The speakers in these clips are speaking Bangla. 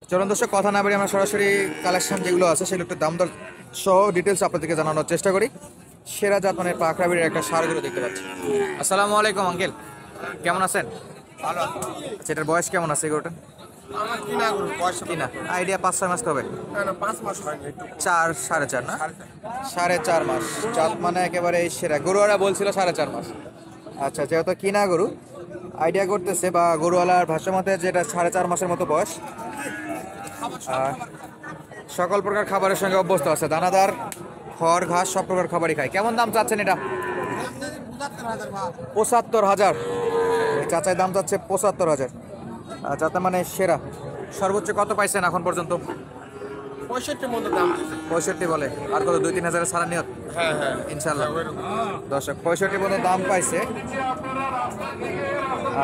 চলুন দর্শক, কথা না বেরিয়ে আমরা সরাসরি কালেকশন যেগুলো আছে সেগুলো একটু দাম দর সহ ডিটেলস আপনাদেরকে জানানোর চেষ্টা করি। সেরা জাতমানের পাকড়াবিড়ের একটা সারগুলো দেখতে পাচ্ছি। আসসালামু আলাইকুম আঙ্কেল, কেমন আছেন? ভালো। আচ্ছা, এটার বয়স কেমন আছে এগুলোটা? আমার কিনা গরু বয়স কিনা আইডিয়া 5-6 মাস হবে? না না 5 মাস হয়নি, একটু 4-4.5 না? 4.5 মাস জাত, মানে একেবারে সেরা। গরুওয়ালা বলছিল 4.5 মাস। আচ্ছা, যেহেতু কিনা গরু আইডিয়া করতেছে বা গরুওয়ালার ভাষ্য মতে যেটা 4.5 মাসের মতো বয়স। আর সকল প্রকার খাবারের সঙ্গে অভ্যস্ত আছে, দানাদার খড় ঘাস সব প্রকার খাবারই খায়। কেমন দাম চাচ্ছেন এটা? 75,000। চাচাই দাম চাচ্ছে 75,000। যাতে মানে সেরা। সর্বোচ্চ কত পাইছেন এখন পর্যন্ত? 65 মতো দাম দিচ্ছে। 65 বলে। আর কত 2-3 হাজারের সারা নিয়ত? হ্যাঁ হ্যাঁ ইনশাল্লাহ। দর্শক 65 মতো দাম পাইছে,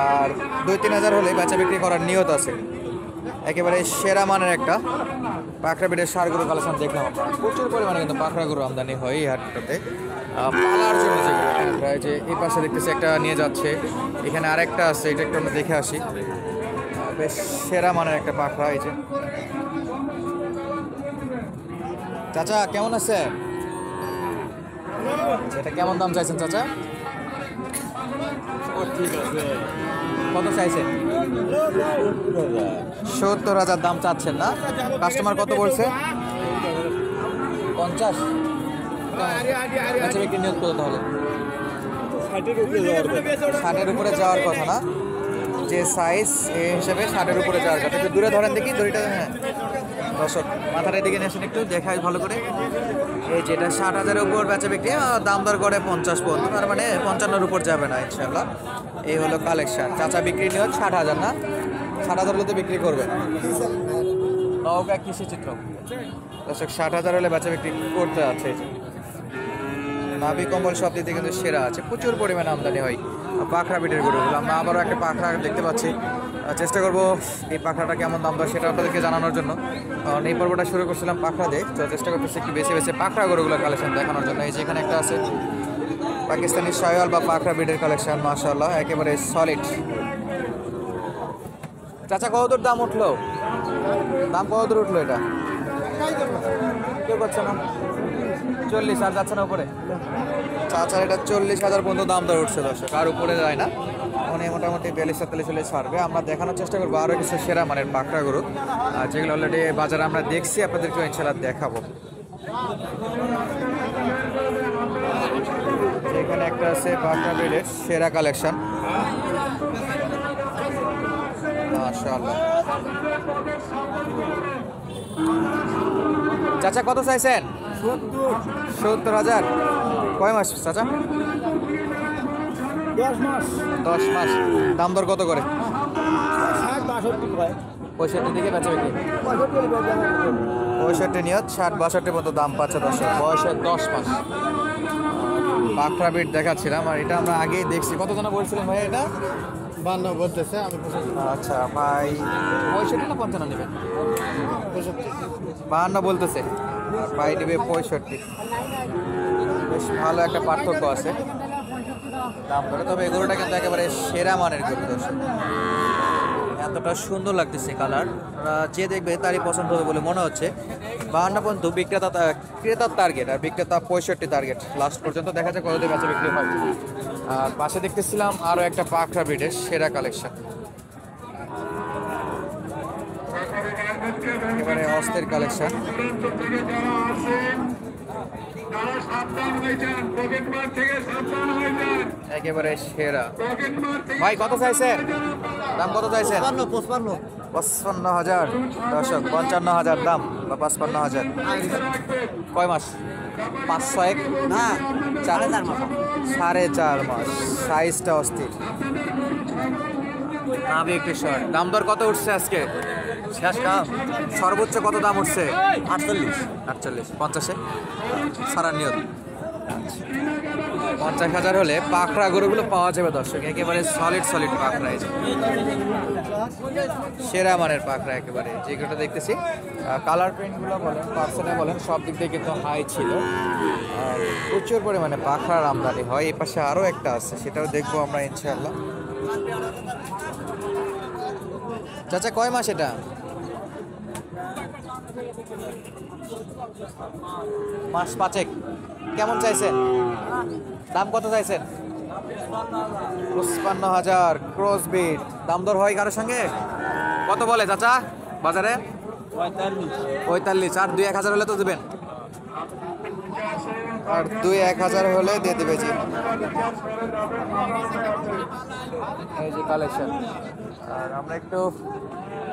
আর 2-3 হাজার হলে বেচা বিক্রি করার নিয়ত আছে। একেবারে সেরা মানের একটা পাখরা বিটের সার গরু কালেকশন দেখলাম আমরা। প্রচুর পরিমাণে কিন্তু পাখরা গরু আমদানি হয় এই হাটটাতে পালার জন্য। যেগুলো প্রায় যে এই পাশে দেখতেছি একটা নিয়ে যাচ্ছে, এখানে আরেকটা আছে, এটা একটু আমরা দেখে আসি। বেশ সেরা মানের একটা পাখরা। এই যে চাচা কেমন আছে? এটা কেমন দাম চাইছেন চাচা? ঠিক আছে। কত চাইছেন? 70,000 দাম চাচ্ছেন না? কাস্টমার কত বলছে? 50। আচ্ছা, বিক্রি নিয়োগ করো তাহলে। 60-এর উপরে যাওয়ার কথা না, যে সাইজ এই হিসাবে 60-এর উপরে যাওয়ার কথা। একটু দূরে ধরেন দেখি দড়িটা। হ্যাঁ দর্শক, মাথাটা দিকে নিয়ে আসেন একটু, দেখাই ভালো করে। এই যেটা 60,000-এর উপর বেচা বিক্রি, দাম দর করে 50 পর্যন্ত, তার মানে 55-এর উপর যাবে না ইনশাল্লাহ। এই হলো কালেকশন। চাচা বিক্রি নিয়ে 60,000 না? 60,000 হলে তো বিক্রি করবে। নওগাঁ কৃষি চিত্র দর্শক, 60,000 হলে বেচা বিক্রি করতে আছে। এই যে নাভি কম্বল সব দিক থেকে কিন্তু সেরা আছে, প্রচুর পরিমাণে আমদানি হয় পাখরা বিটের গরুগুলো। আমরা আবারও একটা পাখরা দেখতে পাচ্ছি, চেষ্টা করব এই পাখরাটা কেমন দাম দেয় সেটা আপনাদেরকে জানানোর জন্য। কারণ এই পর্বটা শুরু করছিলাম পাখরা দিয়ে, তো চেষ্টা করতেছি একটু বেছে বেছে পাখরা গরুগুলোর কালেকশন দেখানোর জন্য। এই যে এখানে একটা আছে পাকিস্তানি শায়াল বা পাখরা বিটের কালেকশন, মাশাআল্লাহ একেবারে সলিড। চাচা কতদূর দাম উঠলো? দাম কতদূর উঠলো এটা? কেউ করছে না? 40 আর যাচ্ছে না উপরে? চাচার এটা 40,000 পর্যন্ত দাম দর উঠছে দর্শক, আর উপরে যায় না। মানে মোটামুটি 42-43 হলে ছাড়বে। আমরা দেখানোর চেষ্টা করবো আরও কিছু সেরা মানের পাখরা গরু, যেগুলো অলরেডি বাজারে আমরা দেখছি, আপনাদেরকে ইনশাল্লাহ দেখাবো। এখানে একটা আছে পাখরা বিটের সেরা কালেকশন, মাশাআল্লাহ। চাচা কত চাইছেন? 70,000। কয় মাস চাচা? 10 মাস। দাম দর কত করে? 65 দিকে বেচা বিক্রি? 65 নিয়ত, 60-62 মতো দাম পাচ্ছে দর্শক। বয়সে 10 মাস পাখরা বিট দেখাচ্ছিলাম, আর এটা আমরা আগেই দেখছি। কত জন বলছিলেন ভাই এটা? 52 বলতেছে, আমি আচ্ছা ভাই, 65 না 55 নেবেন? 52 বলতেছে, আর ভাই নেবে 65। বেশ ভালো একটা পার্থক্য আছে দাম ধরে। তবে এগুলোটা কিন্তু একেবারে সেরা মানের গরু দর্শক। এতটা সুন্দর লাগতেছে কালার, যে দেখবে তারই পছন্দ হবে বলে মনে হচ্ছে। 52 পর্যন্ত ক্রেতার টার্গেট, আর বিক্রেতা 65 টার্গেট। লাস্ট পর্যন্ত দেখা যায় কতদিন বেচা বিক্রি হয়। আর পাশে দেখতেছিলাম আরও একটা পাখরা ব্রিডের সেরা কালেকশন, একেবারে অস্থির কালেকশন। একেবারে সেরা। ভাই কত চাইছেন? দাম কত চাইছেন? 55,000 দর্শক, 55,000 দাম বা 55,000। কয় মাস? 5-6 না 4.5 মাস। 4.5 মাস। সাইজটা অস্থির, নাভি একটু শর্ট। দাম দর কত উঠছে আজকে? শেষ কাম। সর্বোচ্চ কত দাম উঠছে? 48। 50-এ সারা নিয়ত। 50,000 হলে পাখরা গরুগুলো পাওয়া যাবে দর্শক, একেবারে সলিড পাখরা। এই যে সেরা মানের পাখরা একেবারে, যেগুলো দেখতেছি কালার প্রিন্টগুলো বলেন, পার্সেনে বলেন, সব দিক থেকে কিন্তু হাই ছিল। আর প্রচুর পরিমাণে পাখরার আমদানি হয়। এই পাশে আরও একটা আছে, সেটাও দেখবো আমরা ইনশাআল্লাহ। চাচা কয় মাস এটা? মাস 5 কেমন চাইছেন? দাম কত চাইছেন? 55,000 ক্রস বিট। দাম দর হয় কারোর সঙ্গে? কত বলে চাচা বাজারে? 45। আর 2-1,000 হলে তো দেবেন? আর 2-1,000 হলে দিয়ে দেবে জি। এই যে কালেকশন। আর আমরা একটু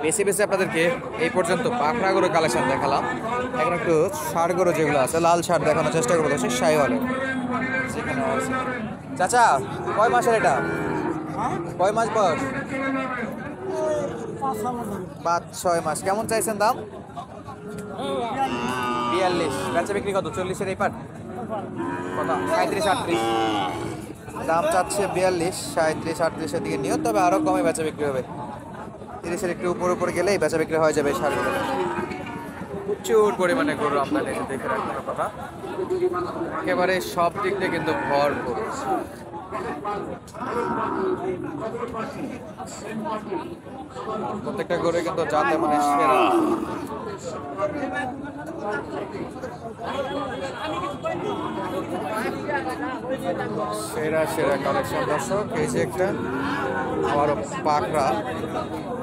বেশি বেশি আপনাদেরকে এই পর্যন্ত পাখরা গরু কালেকশন দেখালাম। এখন একটু ষাড় গরু যেগুলো আছে, লাল ষাড় দেখানোর চেষ্টা করবো। দর্শক শাহিওয়ালের সেখানে আছে। চাচা কয় মাসের এটা? কয় মাস বয়স? 5-6 মাস। কেমন চাইছেন দাম? 42। বেচা বিক্রি কত? 40-এর এই পাট কত? 37-38। দাম চাচ্ছে 42, 37-38-এর দিকে নিও, তবে আরো কমে বেচা বিক্রি হবে। 30-এর একটু উপরে গেলেই বেচা বিক্রি হয়ে যাবে সারগুলো। প্রচুর পরিমাণে গরু আমদানি এসে দেখে রাখার কথা। একেবারে সব দিক দিয়ে কিন্তু ভরপুর। প্রত্যেকটা গরু কিন্তু জাতে মানে সেরা। সেরা সেরা কালেকশন দর্শক। এই যে একটা আবারও পাকড়া,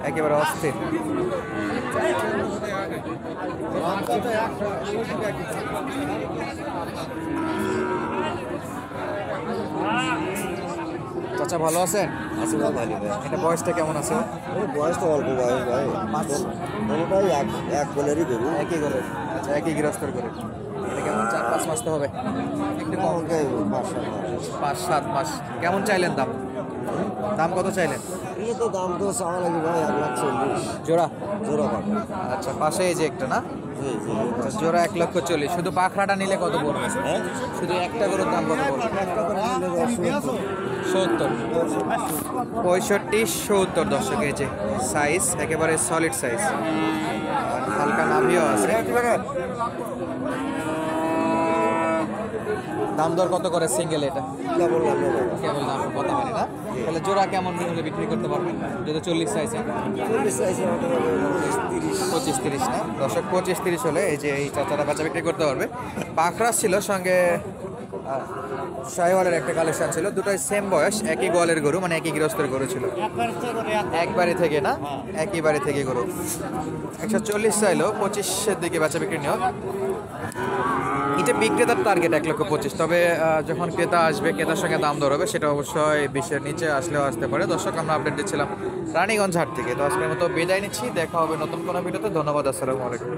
একেবারে অস্থির। চাচা ভালো আছেন? আছে ভাই, ভালো ভাই। এটা বয়সটা কেমন আছে? ওই বয়স তো অল্প বয়স ভাই, কোনোটাই এক বলেরই গরু। একই করে, আচ্ছা একই গৃহস্থর করে। এটা কেমন 4-5 মাস তো হবে? একটু কম, 5-7 মাস। কেমন চাইলেন দাম? দাম কত চাইলেন? এটা তো দাম তো চাওয়া লাগে ভাই 1,40,000 জোড়া? জোড়া পাবে। আচ্ছা পাশে এই যে একটা না, জি জি। আচ্ছা, জোড়া 1,40,000। শুধু পাখরাটা নিলে কত পড়বে? হ্যাঁ, শুধু একটা গরুর দাম কত পড়বে? একটা করে নিলে 70, 65-70 দর্শক। এই যে সাইজ একেবারে সলিড সাইজ, আর হালকা নাভিও আছে। দাম দর কত করে সিঙ্গেল এটা? বললাম না বাবা। কেবল দাম কথা মানে না? তাহলে জোড়া কেমন হলে বিক্রি করতে পারবেন? যদি 40 সাইজ, 40 সাইজে 25-30 না দর্শক? 25-30 হলে এই যে এই চাচারা বাচ্চা বিক্রি করতে পারবে। পাখরাস ছিল, সঙ্গে শাহিওয়ালের একটা কালেকশন ছিল। দুটোই সেম বয়স, একই গোয়ালের গরু, মানে একই গৃহস্থের গরু ছিল। একবারে থেকে না, একই বাড়ি থেকে গরু। 140 চাইলো, 25-এর দিকে বাচ্চা বিক্রি নিও। এটা বিক্রেতার টার্গেট 1,25,000। তবে যখন ক্রেতা আসবে, ক্রেতার সঙ্গে দাম দর হবে, সেটা অবশ্যই 20-এর নিচে আসলেও আসতে পারে। দর্শক আমরা আপডেট দিচ্ছিলাম রানীগঞ্জ হাট থেকে। তো আজকের মতো বিদায় নিচ্ছি, দেখা হবে নতুন কোনো ভিডিওতে। ধন্যবাদ, আসসালামু আলাইকুম।